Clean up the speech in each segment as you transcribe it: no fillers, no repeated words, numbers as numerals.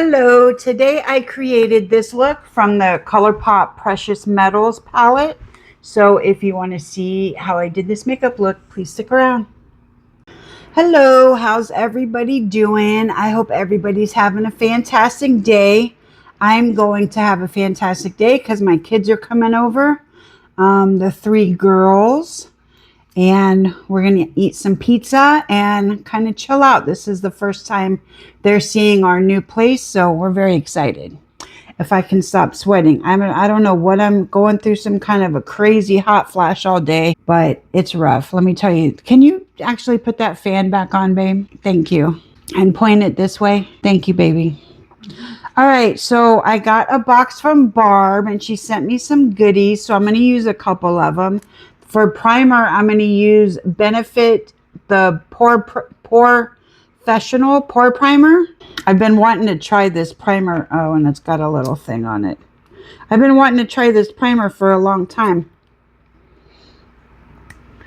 Hello, today I created this look from the Colourpop Precious Metals palette. So if you want to see how I did this makeup look, please stick around. Hello, how's everybody doing? I hope everybody's having a fantastic day. I'm going to have a fantastic day because my kids are coming over, the three girls. And we're going to eat some pizza and kind of chill out. This is the first time they're seeing our new place, so we're very excited. If I can stop sweating. I don't know what I'm going through, some kind of a crazy hot flash all day, but it's rough. Let me tell you. Can you actually put that fan back on, babe? Thank you. And point it this way. Thank you, baby. All right, so I got a box from Barb, and she sent me some goodies, so I'm going to use a couple of them. For primer, I'm going to use Benefit, the Pore Professional Pore Primer. I've been wanting to try this primer. Oh, and it's got a little thing on it. I've been wanting to try this primer for a long time.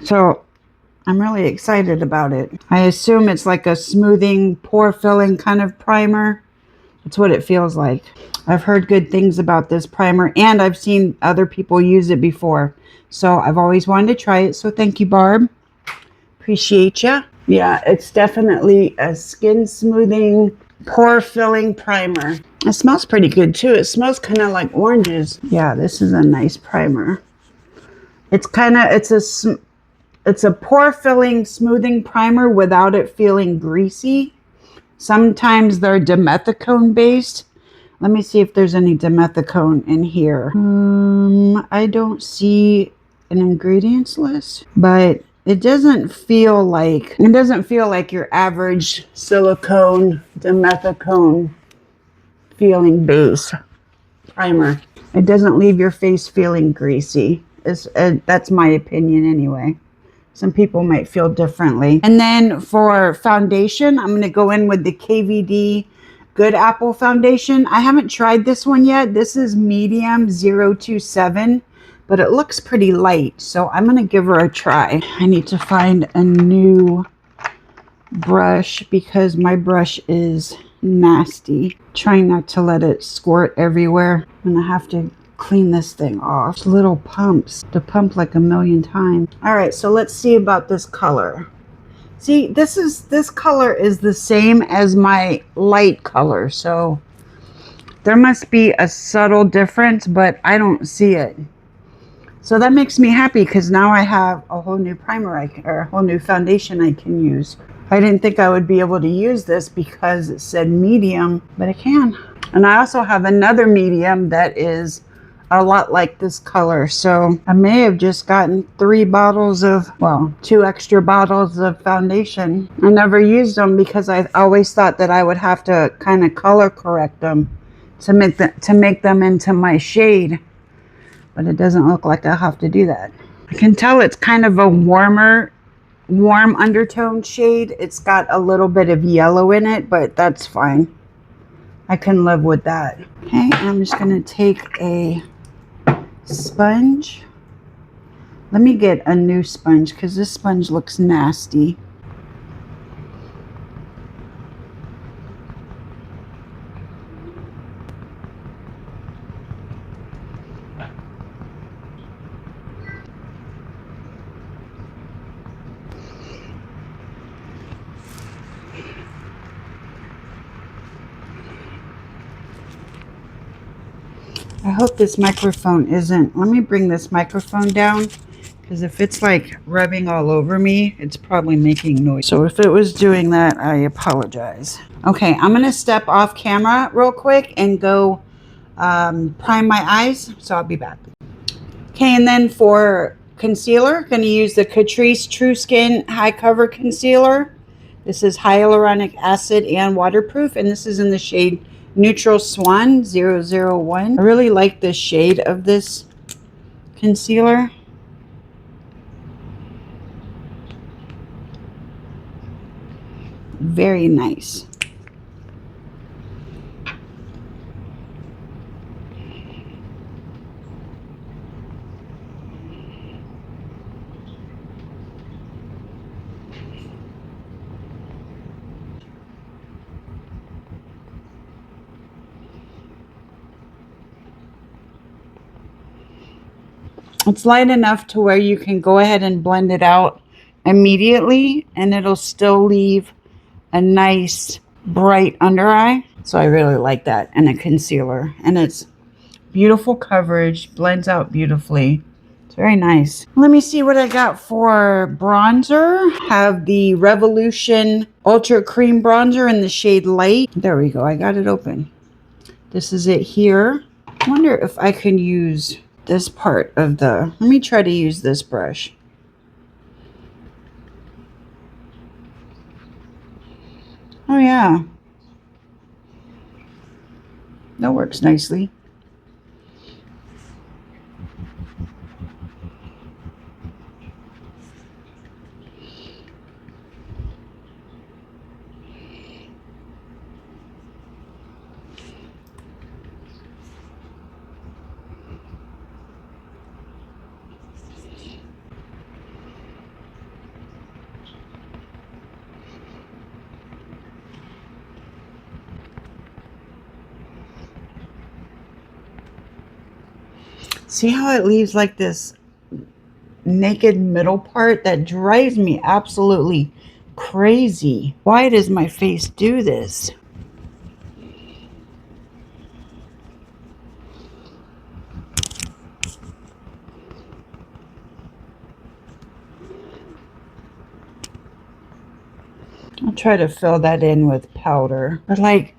So I'm really excited about it. I assume it's like a smoothing, pore filling kind of primer. That's what it feels like. I've heard good things about this primer, and I've seen other people use it before. So I've always wanted to try it. So thank you, Barb. Appreciate ya. Yeah, it's definitely a skin smoothing, pore filling primer. It smells pretty good too. It smells kind of like oranges. Yeah, this is a nice primer. It's a pore filling, smoothing primer without it feeling greasy. Sometimes they're dimethicone based. Let me see if there's any dimethicone in here. I don't see an ingredients list, but it doesn't feel like your average silicone dimethicone feeling base primer. It doesn't leave your face feeling greasy. That's my opinion anyway. Some people might feel differently. And then for foundation, I'm going to go in with the KVD Good Apple foundation. I haven't tried this one yet. This is medium 027, but it looks pretty light. So I'm going to give her a try. I need to find a new brush because my brush is nasty. Trying not to let it squirt everywhere. I'm going to have to clean this thing off. It's little pumps to pump like a million times. All right, so let's see about this color. See, this color is the same as my light color, so there must be a subtle difference, but I don't see it. So that makes me happy because now I have a whole new primer or a whole new foundation I can use. I didn't think I would be able to use this because it said medium, but I can. And I also have another medium that is a lot like this color, so I may have just gotten 2 extra bottles of foundation. I never used them because I always thought that I would have to kind of color correct them to make them into my shade, but it doesn't look like I have to do that. I can tell it's kind of a warm undertone shade. It's got a little bit of yellow in it, but that's fine. I can live with that. Okay, I'm just going to take a sponge. Let me get a new sponge because this sponge looks nasty. I hope this microphone isn't. Let me bring this microphone down because if it's like rubbing all over me, it's probably making noise. So if it was doing that, I apologize. Okay, I'm going to step off camera real quick and go prime my eyes. So I'll be back. Okay, and then for concealer, going to use the Catrice True Skin High Cover Concealer. This is hyaluronic acid and waterproof, and this is in the shade Neutral Swan 001. I really like this shade of this concealer. Very nice. It's light enough to where you can go ahead and blend it out immediately and it'll still leave a nice bright under eye. So I really like that. And a concealer. And it's beautiful coverage. Blends out beautifully. It's very nice. Let me see what I got for bronzer. Have the Revolution Ultra Cream Bronzer in the shade Light. There we go. I got it open. This is it here. I wonder if I can use this part of the... Let me try to use this brush. Oh, yeah. That works nicely. See how it leaves like this naked middle part? That drives me absolutely crazy. Why does my face do this? I'll try to fill that in with powder. But like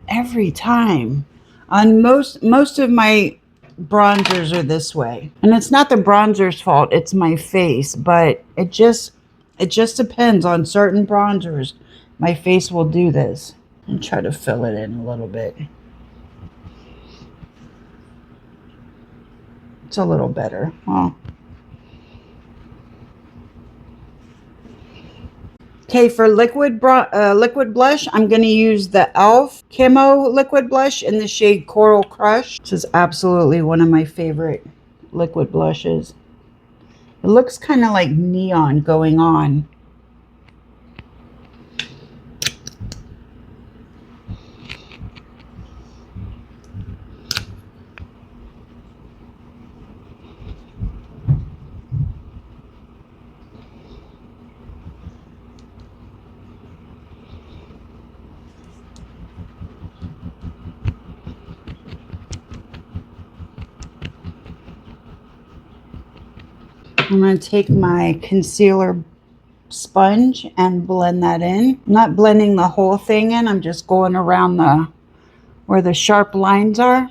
every time on most of my bronzers are this way. And it's not the bronzer's fault, it's my face, but it just depends on certain bronzers. My face will do this. I'll try to fill it in a little bit. It's a little better. Well, okay, for liquid blush, I'm going to use the e.l.f. Camo liquid blush in the shade Coral Crush. This is absolutely one of my favorite liquid blushes. It looks kind of like neon going on. I'm going to take my concealer sponge and blend that in. I'm not blending the whole thing in. I'm just going around where the sharp lines are.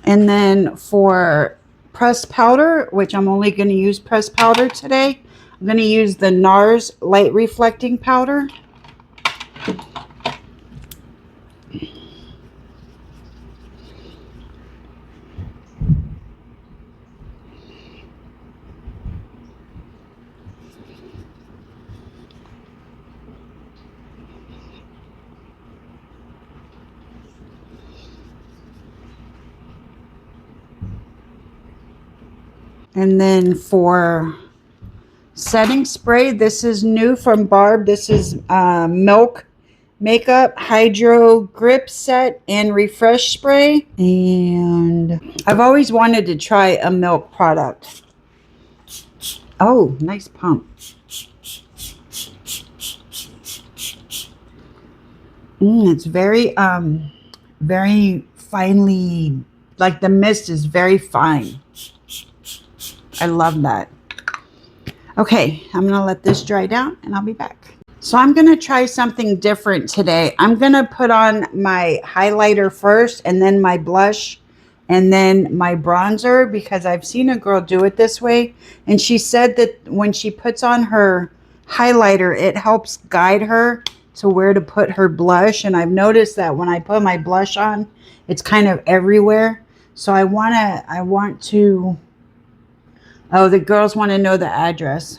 And then for pressed powder, which I'm only going to use pressed powder today, I'm going to use the Nars Light Reflecting Powder. And then for setting spray, this is new from Barb. This is Milk Makeup Hydro Grip Set and Refresh Spray. And I've always wanted to try a Milk product. Oh, nice pump. It's very finely, like the mist is very fine. I love that. Okay, I'm going to let this dry down and I'll be back. So I'm going to try something different today. I'm going to put on my highlighter first and then my blush and then my bronzer because I've seen a girl do it this way. And she said that when she puts on her highlighter, it helps guide her to where to put her blush. And I've noticed that when I put my blush on, it's kind of everywhere. So I want to... Oh, the girls want to know the address.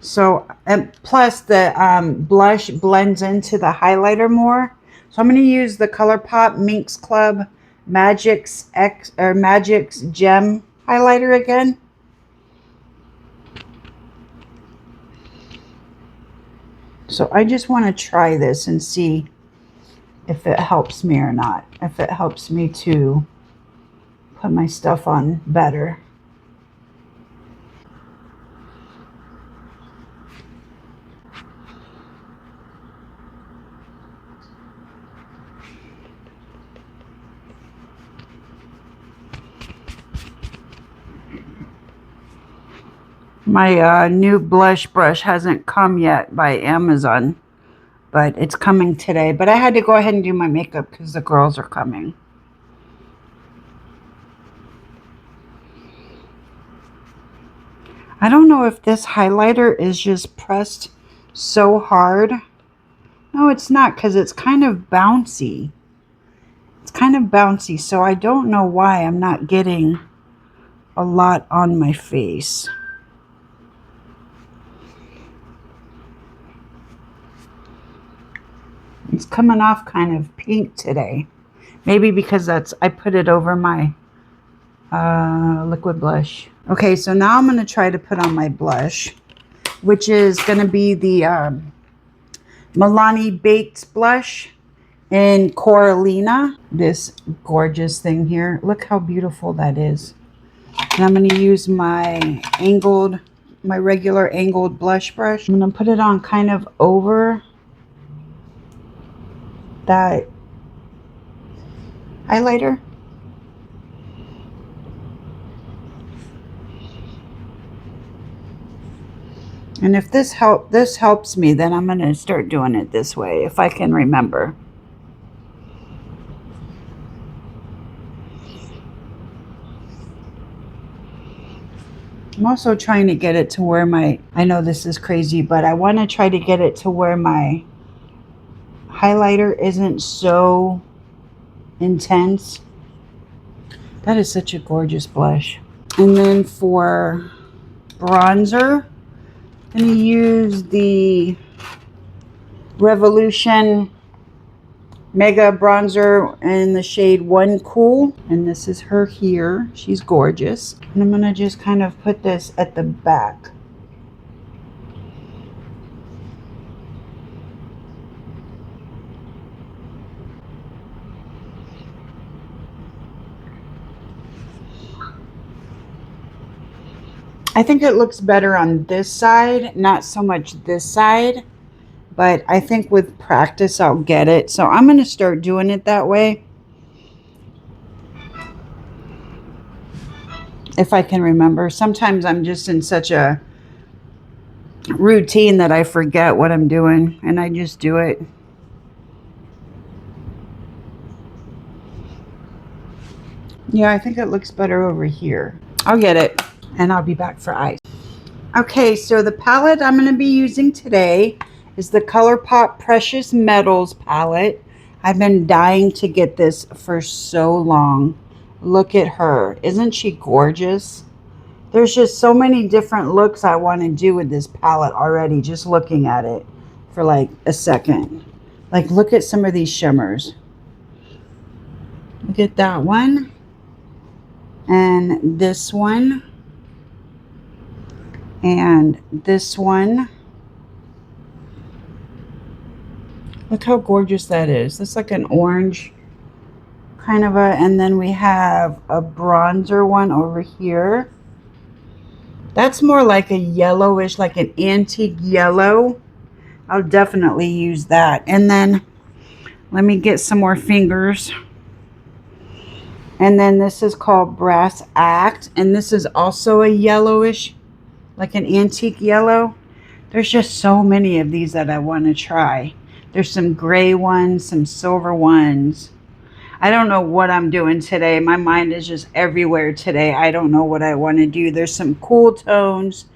So, and plus the blush blends into the highlighter more. So I'm going to use the Colourpop Minx Club Magix Magix Gem highlighter again. So I just want to try this and see if it helps me or not. If it helps me to put my stuff on better. My new blush brush hasn't come yet by Amazon, but it's coming today. But I had to go ahead and do my makeup because the girls are coming. I don't know if this highlighter is just pressed so hard. No, it's not, because it's kind of bouncy. It's kind of bouncy, so I don't know why I'm not getting a lot on my face. It's coming off kind of pink today. Maybe because I put it over my liquid blush. Okay, so now I'm going to try to put on my blush, which is going to be the Milani Baked Blush in Corallina. This gorgeous thing here. Look how beautiful that is. And I'm going to use my regular angled blush brush. I'm going to put it on kind of over that highlighter. And if this helps me, then I'm going to start doing it this way, if I can remember. I'm also trying to get it to where I know this is crazy, but I want to try to get it to where my highlighter isn't so intense. That is such a gorgeous blush. And then for bronzer, I'm going to use the Revolution Mega Bronzer in the shade One Cool. And this is her here. She's gorgeous. And I'm going to just kind of put this at the back. I think it looks better on this side, not so much this side, but I think with practice I'll get it. So I'm going to start doing it that way, if I can remember. Sometimes I'm just in such a routine that I forget what I'm doing, and I just do it. Yeah, I think it looks better over here. I'll get it, and I'll be back for eyes. Okay, so the palette I'm going to be using today is the Colourpop Precious Metals palette. I've been dying to get this for so long. Look at her. Isn't she gorgeous? There's just so many different looks I want to do with this palette already, just looking at it for like a second. Like, look at some of these shimmers. Look at that one. And this one. And this one. Look how gorgeous that is. That's like an orange kind of a, and then we have a bronzer one over here. That's more like a yellowish, like an antique yellow. I'll definitely use that. And then let me get some more fingers. And then this is called Brass Act. And this is also a yellowish, like an antique yellow. There's just so many of these that I want to try. There's some gray ones, some silver ones. I don't know what I'm doing today. My mind is just everywhere today. I don't know what I want to do. There's some cool tones.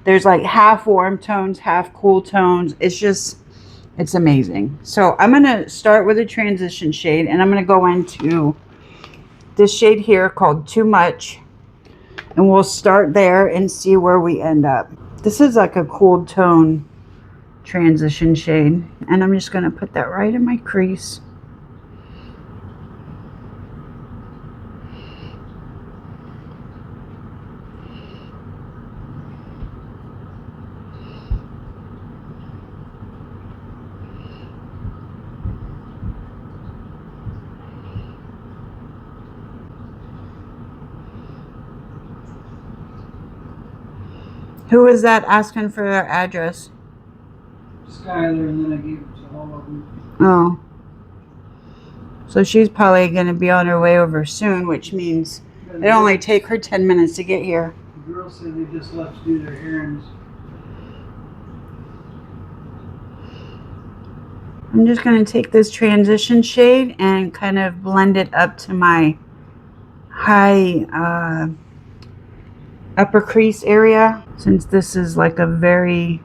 There's like half warm tones, half cool tones. It's amazing. So I'm going to start with a transition shade, and I'm going to go into this shade here called Too Much. And we'll start there and see where we end up. This is like a cool tone transition shade. And I'm just going to put that right in my crease. Who is that asking for their address? Skylar, and then I gave it to all of them. Oh. So she's probably going to be on her way over soon, which means it only take her 10 minutes to get here. The girls said they just left to do their errands. I'm just going to take this transition shade and kind of blend it up to my high upper crease area, since this is like a very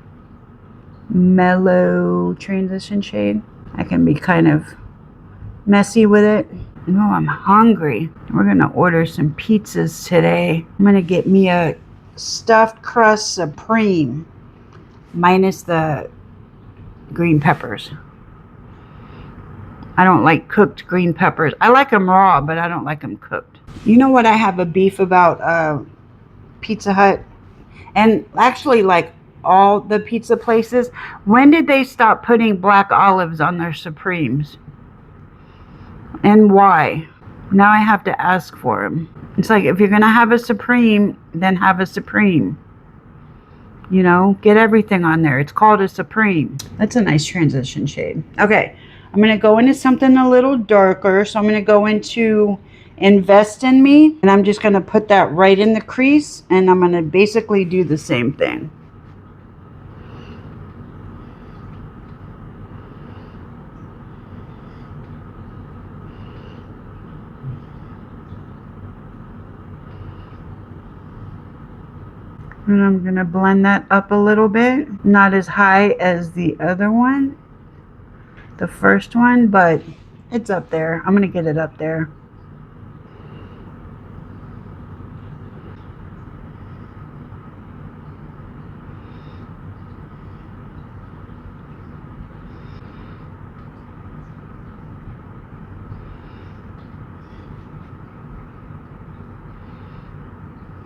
mellow transition shade. I can be kind of messy with it. Oh, I'm hungry. We're gonna order some pizzas today. I'm gonna get me a stuffed crust supreme minus the green peppers. I don't like cooked green peppers. I like them raw, but I don't like them cooked. You know what I have a beef about Pizza Hut? And actually, like all the pizza places, when did they stop putting black olives on their Supremes? And why? Now I have to ask for them. It's like, if you're going to have a Supreme, then have a Supreme. You know, get everything on there. It's called a Supreme. That's a nice transition shade. Okay, I'm going to go into something a little darker. So I'm going to go into Invest in Me. And I'm just going to put that right in the crease. And I'm going to basically do the same thing. And I'm going to blend that up a little bit. Not as high as the other one, the first one, but it's up there. I'm going to get it up there.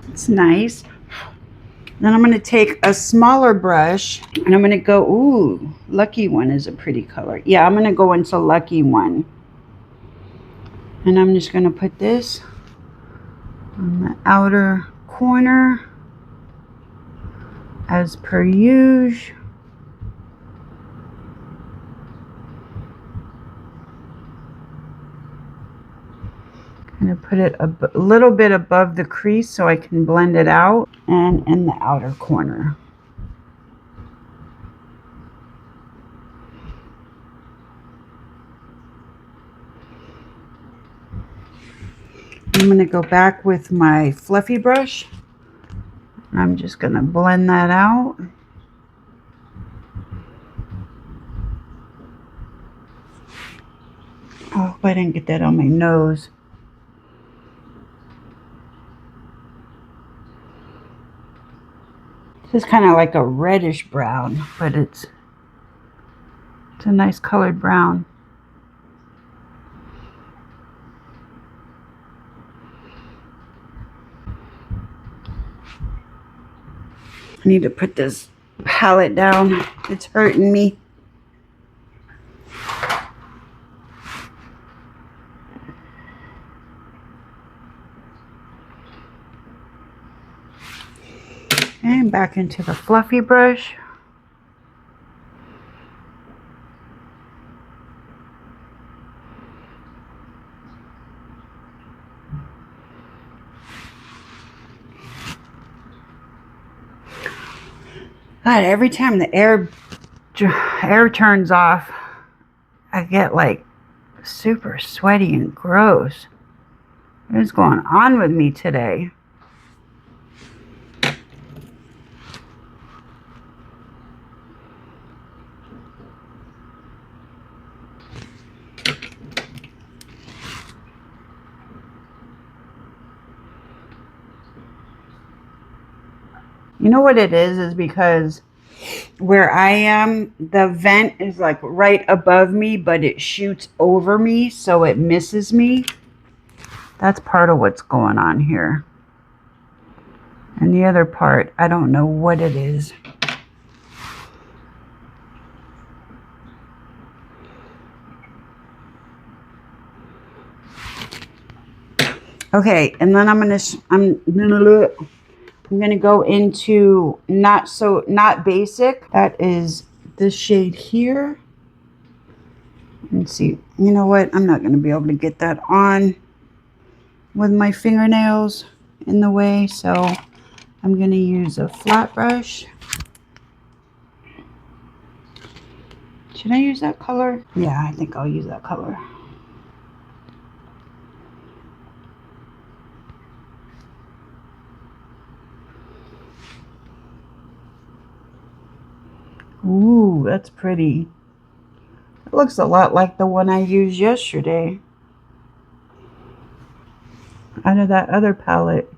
It's nice. Then I'm going to take a smaller brush and I'm going to go, ooh, Lucky One is a pretty color. Yeah, I'm going to go into Lucky One. And I'm just going to put this on the outer corner as per usual. I'm going to put it a little bit above the crease so I can blend it out, and in the outer corner. I'm going to go back with my fluffy brush. I'm just going to blend that out. Oh, I didn't get that on my nose. This is kind of like a reddish brown, but it's a nice colored brown. I need to put this palette down. It's hurting me. And back into the fluffy brush. God, every time the air turns off, I get like super sweaty and gross. What is going on with me today? You know what it is because where I am, the vent is like right above me, but it shoots over me, so it misses me. That's part of what's going on here. And the other part, I don't know what it is. Okay, and then I'm gonna I'm going to go into Not Basic. That is this shade here. Let's see. You know what? I'm not going to be able to get that on with my fingernails in the way. So I'm going to use a flat brush. Should I use that color? Yeah, I think I'll use that color. Ooh, that's pretty. It looks a lot like the one I used yesterday out of that other palette.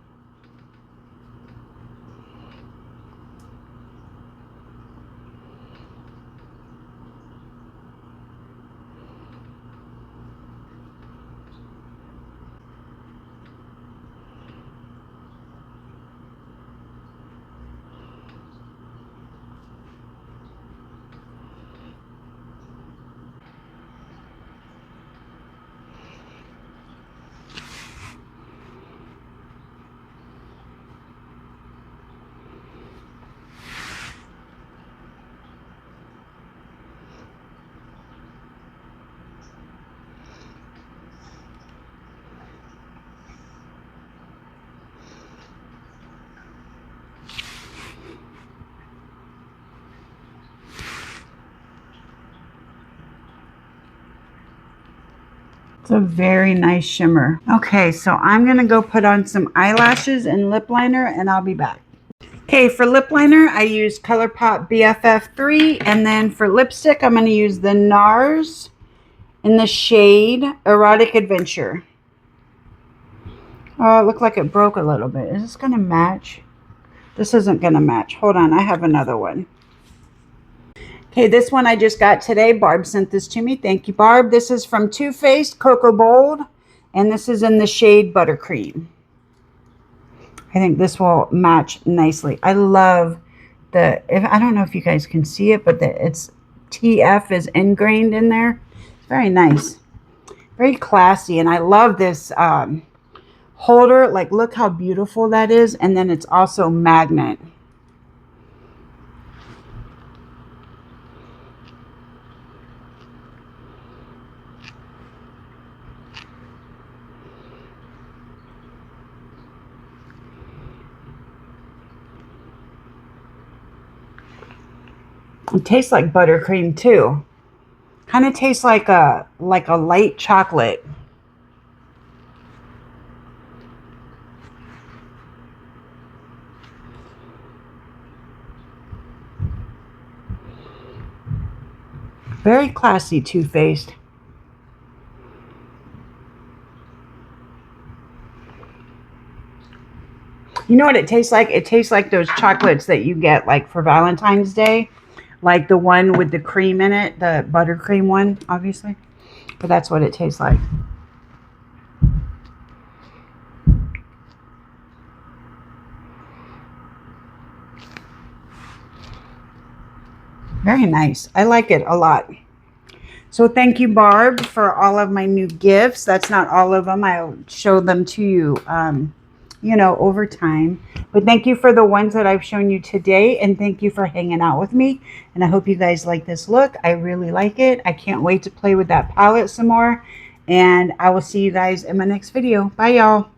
It's a very nice shimmer. Okay, so I'm going to go put on some eyelashes and lip liner, and I'll be back. Okay, for lip liner, I use Colourpop BFF3, and then for lipstick, I'm going to use the Nars in the shade Erotic Adventure. Oh, it looked like it broke a little bit. Is this going to match? This isn't going to match. Hold on, I have another one. Okay, this one I just got today. Barb sent this to me. Thank you, Barb. This is from Too Faced Cocoa Bold, and this is in the shade Buttercream. I think this will match nicely. I love I don't know if you guys can see it, but it's TF is ingrained in there. It's very nice. Very classy, and I love this holder. Like, look how beautiful that is, and then it's also magnet. It tastes like buttercream too. Kind of tastes like a light chocolate. Very classy, Too Faced. You know what it tastes like? It tastes like those chocolates that you get like for Valentine's Day. Like the one with the cream in it, the buttercream one, obviously. But that's what it tastes like. Very nice. I like it a lot. So thank you, Barb, for all of my new gifts. That's not all of them. I'll show them to you, you know, over time. But thank you for the ones that I've shown you today. And thank you for hanging out with me. And I hope you guys like this look. I really like it. I can't wait to play with that palette some more. And I will see you guys in my next video. Bye, y'all.